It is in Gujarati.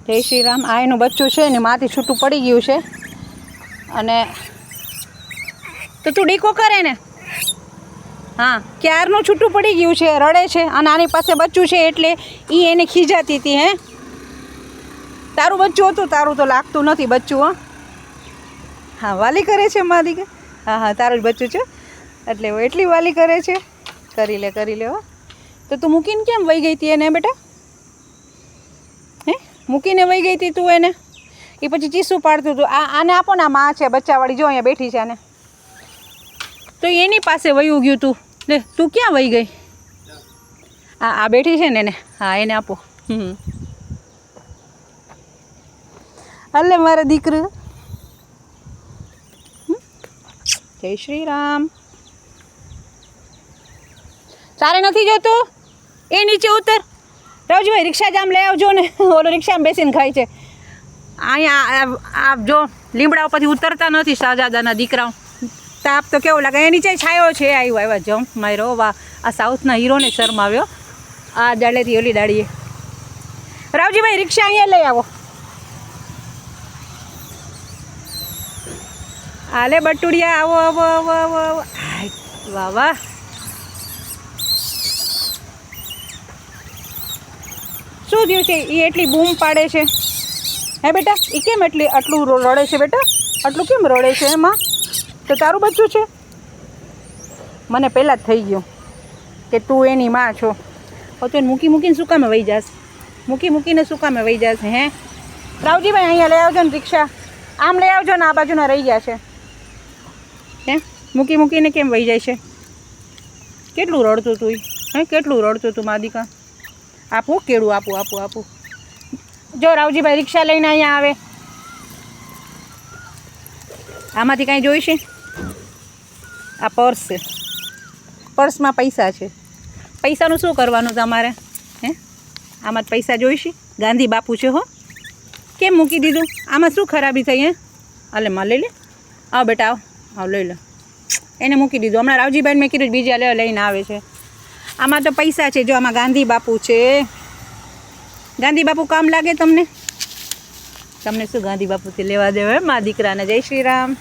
જય શ્રી રામ. આ એનું બચ્ચું છે ને માથી છૂટું પડી ગયું છે. અને તો તું ડીકો કરે ને. હા, ક્યારનું છૂટું પડી ગયું છે, રડે છે. અને આની પાસે બચ્ચું છે એટલે એ એને ખીજાતી હતી. હે, તારું બચ્ચું હતું? તારું તો લાગતું નથી બચ્ચું. હા, વાલી કરે છે મારી કે. હા હા, તારું જ બચ્ચું છે એટલે એટલી વાલી કરે છે. કરી લે હો. તો તું મૂકીને કેમ વહી ગઈ હતી એને બેટા? હે, મૂકીને વહી ગઈ હતી તું એને? એ પછી ચીસું પાડતું હતું. આને આપો ને, આ માં છે બચ્ચાવાળી, જો અહીંયા બેઠી છે. આને તો એની પાસે વયું ગયું તું. લે, તું ક્યાં વહી ગઈ? આ બેઠી છે ને એને. હા, એને આપો. અલે મારા દીકરું. જય શ્રી રામ. તારે નથી જોતું? એ નીચે ઉતર. રવજીભાઈ રિક્ષા જામ લઈ આવજો ને. ઓલો રિક્ષામાં બેસીને ખાય છે. અહીંયા જો લીમડા ઉપરથી ઉતરતા નથી શાહજાદાના દીકરાઓ. તાપ તો કેવો લાગે. એ નીચે છાયો છે. આવ્યા જમ્પ માર્યો. વાહ, આ સાઉથના હીરોને શર્મ આવ્યો. આ ડાળેથી ઓલી ડાળીએ. રાવજીભાઈ રિક્ષા અહીંયા લઈ આવો. હાલે બટુડિયા, આવો આવો આવો આવો આવો. વાહ વાહ. શું થયું છે? એ એટલી બૂમ પાડે છે. હે બેટા, એ કેમ આટલું રડે છે બેટા? આટલું કેમ રડે છે એમાં? તો તારું બચ્ચું છે? મને પહેલાં જ થઈ ગયું કે તું એની માં છો. તો એને મૂકીને શું કામે વહી જશે? મૂકીને શું કામે વહી જશે? હે રાવજીભાઈ, અહીંયા લઈ આવજો ને રિક્ષા. આમ લઈ આવજો ને, આ બાજુના રહી ગયા છે. હે, મૂકીને કેમ વહી જાય છે? કેટલું રડતું તું? હે, કેટલું રડતું તું માદિકા? આપું કેળું, આપું. જો રાવજીભાઈ રિક્ષા લઈને અહીંયા આવે. આમાંથી કાંઈ જોઈશે? આ પર્સ છે. પર્સમાં પૈસા છે. પૈસાનું શું કરવાનું તમારે? હે, આમાં પૈસા જોઈશે? ગાંધી બાપુ છે હો. કેમ મૂકી દીધું? આમાં શું ખરાબી થઈ? હે, હાલે માં લઈ લે. આવ બેટા, આવ લઈ લે. એને મૂકી દીધું. હમણાં રાવજીભાઈને મેં કીધું બીજા લઈને આવે છે. આમાં તો પૈસા છે. જો આમાં ગાંધી બાપુ છે. ગાંધી બાપુ કામ લાગે તમને? તમને શું ગાંધી બાપુથી લેવા દેવા? મા દીકરાને. જય શ્રી રામ.